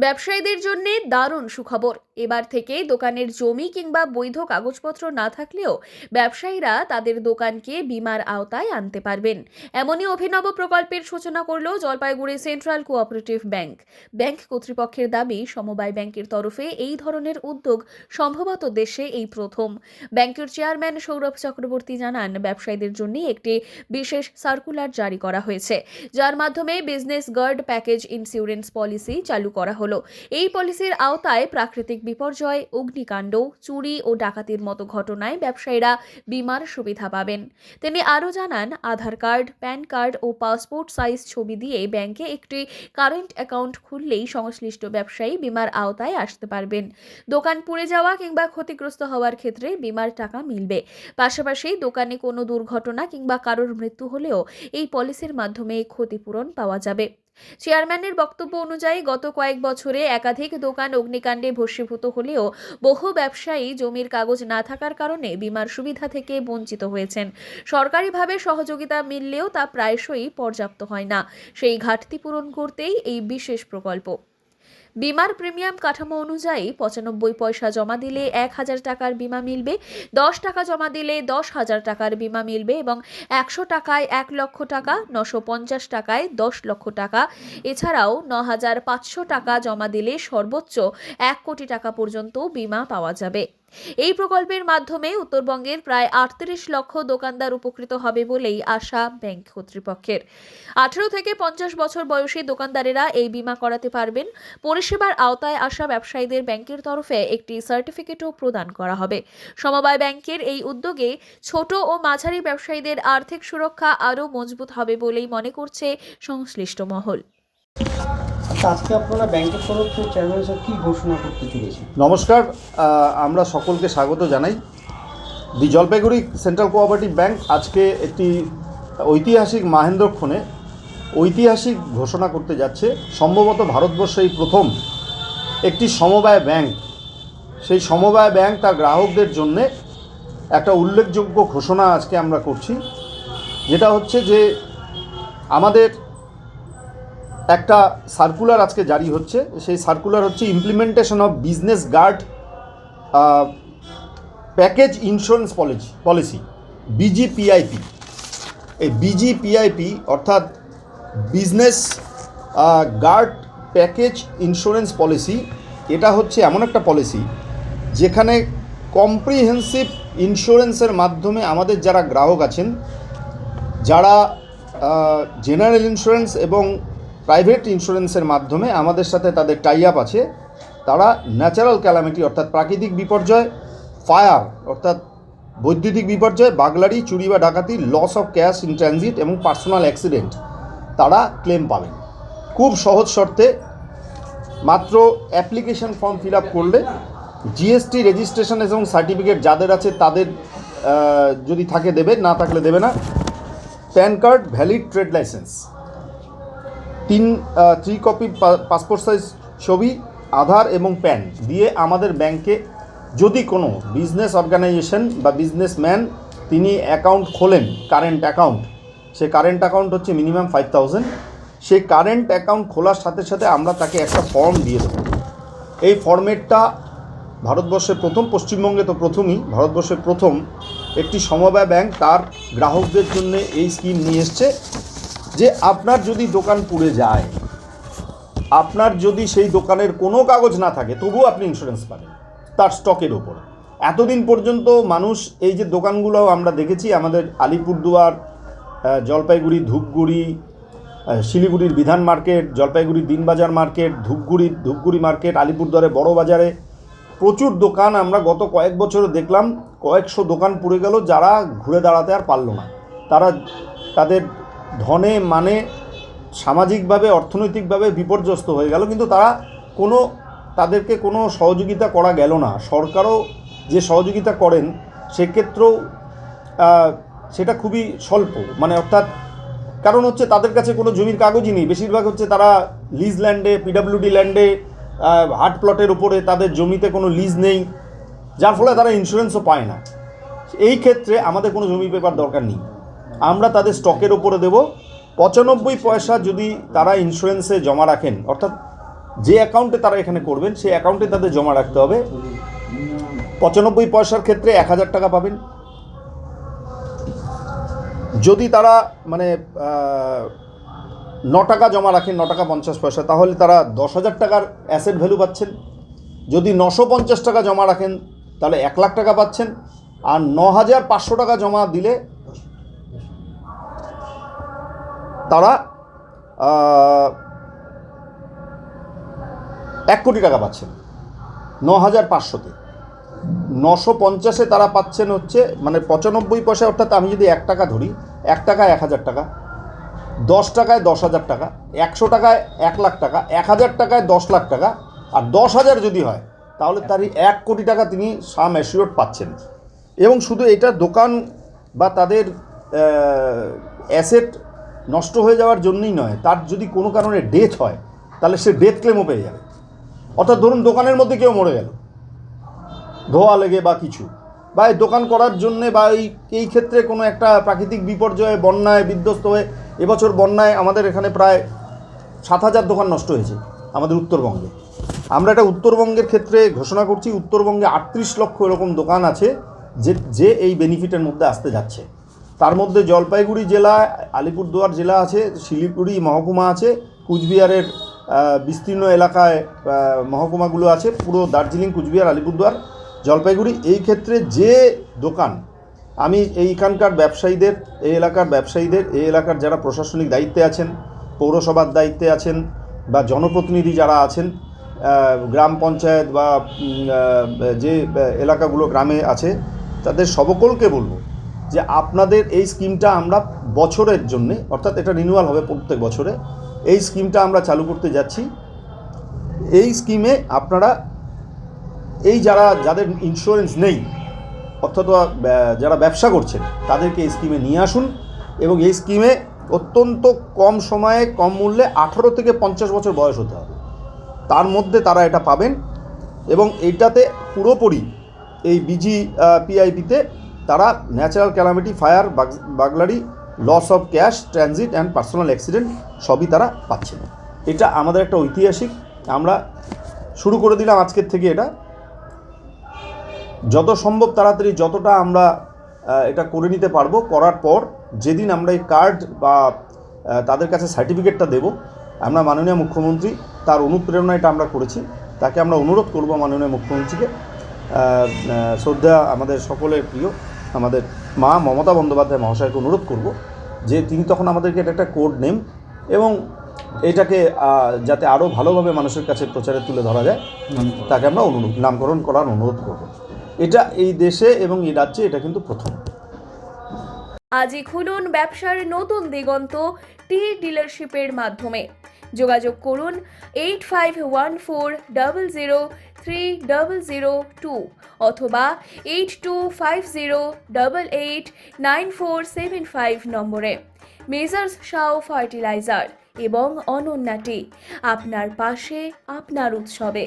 ব্যবসায়ীদের জন্য দারুণ সুখবর। এবার থেকে দোকানের জমি কিংবা বৈধ কাগজপত্র না থাকলেও ব্যবসায়ীরা তাদের দোকানকে বীমার আওতায় আনতে পারবেন। এমনই অভিনব প্রকল্পের সূচনা করল Jalpaiguri central cooperative bank. Bank কর্তৃপক্ষের দাবি, সমবায় ব্যাংকের তরফে এই ধরনের উদ্যোগ সম্ভবত দেশে এই প্রথম। ব্যাংকের চেয়ারম্যান সৌরভ চক্রবর্তী জানান, ব্যবসায়ীদের জন্য একটি বিশেষ সার্কুলার জারি করা হয়েছে, যার মাধ্যমে business guard package insurance policy চালু করা হলো। এই পলিসির আওতায় প্রাকৃতিক বিপর্যয়, অগ্নিকাণ্ড, চুরি ও ডাকাতির মতো ঘটনায় ব্যবসায়ীরা বীমার সুবিধা পাবেন। তিনি আরও জানান, আধার কার্ড, প্যান কার্ড ও পাসপোর্ট সাইজ ছবি দিয়ে ব্যাংকে একটি কারেন্ট অ্যাকাউন্ট খুললেই সংশ্লিষ্ট ব্যবসায়ী বীমার আওতায় আসতে পারবেন। দোকান পুড়ে যাওয়া কিংবা ক্ষতিগ্রস্ত হওয়ার ক্ষেত্রে বীমার টাকা মিলবে। পাশাপাশি দোকানে কোনো দুর্ঘটনা কিংবা কারোর মৃত্যু হলেও এই পলিসির মাধ্যমে ক্ষতিপূরণ পাওয়া যাবে। চেয়ারম্যানের বক্তব্য অনুযায়ী, গত কয়েক বছরে একাধিক দোকান অগ্নিকাণ্ডে ভস্মীভূত হলেও বহু ব্যবসায়ী জমির কাগজ না থাকার কারণে বীমার সুবিধা থেকে বঞ্চিত হয়েছেন। সরকারিভাবে সহযোগিতা মিললেও তা প্রায়শই পর্যাপ্ত হয় না। সেই ঘাটতি পূরণ করতেই এই বিশেষ প্রকল্প। বিমার প্রিমিয়াম কাঠামো অনুযায়ী ৯৫ পয়সা জমা দিলে ১,০০০ টাকার বিমা মিলবে, ১০ টাকা জমা দিলে ১০,০০০ টাকার বিমা মিলবে এবং ১০০ টাকায় ১ লক্ষ টাকা, ৯৫০ টাকায় ১০ লক্ষ টাকা, এছাড়াও ৯,৫০০ টাকা জমা দিলে সর্বোচ্চ ১ কোটি টাকা পর্যন্ত বিমা পাওয়া যাবে। এই প্রকল্পের মাধ্যমে উত্তরবঙ্গের প্রায় ৩৮ লক্ষ দোকানদার উপকৃত হবে বলেই আশা ব্যাংক কর্তৃপক্ষের। ১৮ থেকে ৫০ বছর বয়সী দোকানদারেরা এই বীমা করাতে পারবেন। পরিষেবার আওতায় আসা ব্যবসায়ীদের ব্যাংকের তরফে একটি সার্টিফিকেটও প্রদান করা হবে। সমবায় ব্যাংকের এই উদ্যোগে ছোট ও মাঝারি ব্যবসায়ীদের আর্থিক সুরক্ষা আরও মজবুত হবে বলেই মনে করছে সংশ্লিষ্ট মহল। আজকে আপনারা ব্যাংকের তরফ থেকে চেয়ারম্যান স্যার কী ঘোষণা করতে চলেছেন? নমস্কার, আমরা সকলকে স্বাগত জানাই। দি জলপাইগুড়ি সেন্ট্রাল কোঅপারেটিভ ব্যাংক আজকে একটি ঐতিহাসিক মাহেন্দ্রক্ষণে ঐতিহাসিক ঘোষণা করতে যাচ্ছে। সম্ভবত ভারতবর্ষেই প্রথম একটি সমবায় ব্যাংক, সেই সমবায় ব্যাংক তার গ্রাহকদের জন্যে একটা উল্লেখযোগ্য ঘোষণা আজকে আমরা করছি, যেটা হচ্ছে যে আমাদের একটা সার্কুলার আজকে জারি হচ্ছে। সেই সার্কুলার হচ্ছে implementation of business guard package insurance policy, BGPIP. এই বিজিপিআইপি অর্থাৎ business guard package insurance policy, এটা হচ্ছে এমন একটা পলিসি যেখানে কম্প্রিহেন্সিভ ইন্স্যুরেন্সের মাধ্যমে আমাদের যারা গ্রাহক আছেন, যারা জেনারেল ইন্স্যুরেন্স এবং প্রাইভেট ইন্স্যুরেন্সের মাধ্যমে আমাদের সাথে তাদের টাই আপ আছে, তারা ন্যাচারাল ক্যালামিটি অর্থাৎ প্রাকৃতিক বিপর্যয়, ফায়ার অর্থাৎ বৈদ্যুতিক বিপর্যয়, বাগলারি, চুরি বা ডাকাতি, loss of cash in transit এবং পার্সোনাল অ্যাক্সিডেন্ট তারা ক্লেম পাবেন। খুব সহজ শর্তে, মাত্র অ্যাপ্লিকেশন ফর্ম ফিল আপ করলে, জিএসটি রেজিস্ট্রেশন এবং সার্টিফিকেট যাদের আছে তাদের যদি থাকে দেবে, না থাকলে দেবে না। Pan card, valid trade licence, 3 copy passport size ছবি, আধার এবং প্যান দিয়ে আমাদের ব্যাংকে যদি কোনো বিজনেস অর্গানাইজেশন বা বিজনেসম্যান তিনি অ্যাকাউন্ট খোলেন, কারেন্ট অ্যাকাউন্ট, সে কারেন্ট অ্যাকাউন্ট হচ্ছে মিনিমাম 5,000। সেই কারেন্ট অ্যাকাউন্ট খোলার সাথে সাথে আমরা তাকে একটা ফর্ম দিয়ে দেবো। এই ফর্মেটটা ভারতবর্ষের প্রথম, পশ্চিমবঙ্গে তো প্রথমই, ভারতবর্ষের প্রথম একটি সমবায় ব্যাংক তার গ্রাহকদের জন্য এই স্কিম নিয়ে এসছে যে আপনার যদি দোকান পুড়ে যায়, আপনার যদি সেই দোকানের কোনো কাগজ না থাকে, তবুও আপনি ইন্স্যুরেন্স পাবেন তার স্টকের ওপর। এতদিন পর্যন্ত মানুষ, এই যে দোকানগুলো আমরা দেখেছি আমাদের আলিপুরদুয়ার, জলপাইগুড়ি, ধূপগুড়ি, শিলিগুড়ির বিধান মার্কেট, জলপাইগুড়ির দিনবাজার মার্কেট, ধূপগুড়ি মার্কেট, আলিপুরদুয়ারে বড় বাজারে প্রচুর দোকান আমরা গত কয়েক বছরে দেখলাম। কয়েকশো দোকান পুড়ে গেল, যারা ঘুরে দাঁড়াতে আর পারল না। তারা তাদের ধনে মানে সামাজিকভাবে, অর্থনৈতিকভাবে বিপর্যস্ত হয়ে গেল, কিন্তু তাদেরকে কোনো সহযোগিতা করা গেল না। সরকারও যে সহযোগিতা করেন সেক্ষেত্রেও সেটা খুবই স্বল্প, মানে অর্থাৎ কারণ হচ্ছে তাদের কাছে কোনো জমির কাগজই নেই। বেশিরভাগ হচ্ছে তারা লিজ ল্যান্ডে, পিডব্লিউডি ল্যান্ডে, হাট প্লটের উপরে তাদের জমিতে কোনো লিজ নেই, যার ফলে তারা ইন্স্যুরেন্সও পায় না। এই ক্ষেত্রে আমাদের কোনো জমি পেপার দরকার নেই, আমরা তাদের স্টকের ওপরে দেব। ৯৫ পয়সা যদি তারা ইন্স্যুরেন্সে জমা রাখেন, অর্থাৎ যে অ্যাকাউন্টে তারা এখানে করবেন সেই অ্যাকাউন্টে তাদের জমা রাখতে হবে। 95 পয়সার ক্ষেত্রে 1000 টাকা পাবেন। যদি তারা মানে 9 টাকা জমা রাখেন, 9 টাকা 50 পয়সা, তাহলে তারা 10,000 টাকার অ্যাসেট ভ্যালু পাচ্ছেন। যদি 950 টাকা জমা রাখেন তাহলে 1 লাখ টাকা পাচ্ছেন। আর 9,500 টাকা জমা দিলে তারা 1 কোটি টাকা পাচ্ছেন। 9,500-তে 950-এ তারা পাচ্ছেন হচ্ছে মানে 95 পয়সা, অর্থাৎ আমি যদি 1 টাকা ধরি, 1 টাকায় 1,000 টাকা, 10 টাকায় 10,000 টাকা, 100 টাকায় 1 লাখ টাকা, 1,000 টাকায় 10 লাখ টাকা, আর 10,000 যদি হয় তাহলে তারই 1 কোটি টাকা তিনি সাম অ্যাসিওর্ড পাচ্ছেন। এবং শুধু এটা দোকান বা তাদের অ্যাসেট নষ্ট হয়ে যাওয়ার জন্যই নয়, তার যদি কোনো কারণে ডেথ হয় তাহলে সে ডেথ ক্লেমও পেয়ে যাবে। অর্থাৎ ধরুন দোকানের মধ্যে কেউ মরে গেল ধোয়া লেগে বা কিছু, বা এই দোকান করার জন্যে বা এই ক্ষেত্রে কোনো একটা প্রাকৃতিক বিপর্যয়ে, বন্যায় বিধ্বস্ত হয়ে, এবছর বন্যায় আমাদের এখানে প্রায় 7,000 দোকান নষ্ট হয়েছে আমাদের উত্তরবঙ্গে। আমরা এটা উত্তরবঙ্গের ক্ষেত্রে ঘোষণা করছি, উত্তরবঙ্গে 38 লক্ষ এরকম দোকান আছে যে এই বেনিফিটের মধ্যে আসতে যাচ্ছে। তার মধ্যে জলপাইগুড়ি জেলা, আলিপুরদুয়ার জেলা আছে, শিলিগুড়ি মহকুমা আছে, কুচবিহারের বিস্তীর্ণ এলাকায় মহকুমাগুলো আছে, পুরো দার্জিলিং, কুচবিহার, আলিপুরদুয়ার, জলপাইগুড়ি। এই ক্ষেত্রে যে দোকান, আমি এইখানকার ব্যবসায়ীদের, এই এলাকার ব্যবসায়ীদের, এই এলাকার যারা প্রশাসনিক দায়িত্বে আছেন, পৌরসভার দায়িত্বে আছেন বা জনপ্রতিনিধি যারা আছেন, গ্রাম পঞ্চায়েত বা যে এলাকাগুলো গ্রামে আছে, তাদের সকলকে বলবো যে আপনাদের এই স্কিমটা আমরা বছরের জন্যে, অর্থাৎ এটা রিনিউয়াল হবে প্রত্যেক বছরে, এই স্কিমটা আমরা চালু করতে যাচ্ছি। এই স্কিমে আপনারা এই যাদের ইন্স্যুরেন্স নেই, অর্থাৎ যারা ব্যবসা করছেন, তাদেরকে এই স্কিমে নিয়ে আসুন। এবং এই স্কিমে অত্যন্ত কম সময়ে, কম মূল্যে 18 থেকে 50 বছর বয়স হতে হবে, তার মধ্যে তারা এটা পাবেন। এবং এইটাতে পুরোপুরি এই পিআইপিতে তারা natural calamity, fire, burglary, loss of cash, transit and personal accident সবই তারা পাচ্ছেন। এটা আমাদের একটা ঐতিহাসিক, আমরা শুরু করে দিলাম আজকের থেকে। এটা যত সম্ভব তাড়াতাড়ি, যতটা আমরা এটা করে নিতে পারবো, করার পর যেদিন আমরা এই কার্ড বা তাদের কাছে সার্টিফিকেটটা দেব, আমরা মাননীয় মুখ্যমন্ত্রী, তার অনুপ্রেরণা এটা আমরা করেছি, তাকে আমরা অনুরোধ করব, মাননীয় মুখ্যমন্ত্রীকে, শ্রদ্ধা আমাদের সকলের প্রিয় আমাদের মা মমতা বন্দ্যোপাধ্যায় মহাশয়কে অনুরোধ করব যে তিনি তখন আমাদেরকে এটা একটা কোড নেম এবং এটাকে যাতে আরও ভালোভাবে মানুষের কাছে প্রচারে তুলে ধরা যায়, তাকে আমরা নামকরণ করার অনুরোধ করব। এটা এই দেশে এবং এই রাজ্যে এটা কিন্তু প্রথম। আজই খুলুন ব্যবসার নতুন দিগন্ত টি ডিলারশিপের মাধ্যমে। যোগাযোগ করুন 8514003002 অথবা 8250889475 নম্বরে। মেজার্স শাও ফার্টিলাইজার এবং অনন্যা টি, আপনার পাশে, আপনার উৎসবে।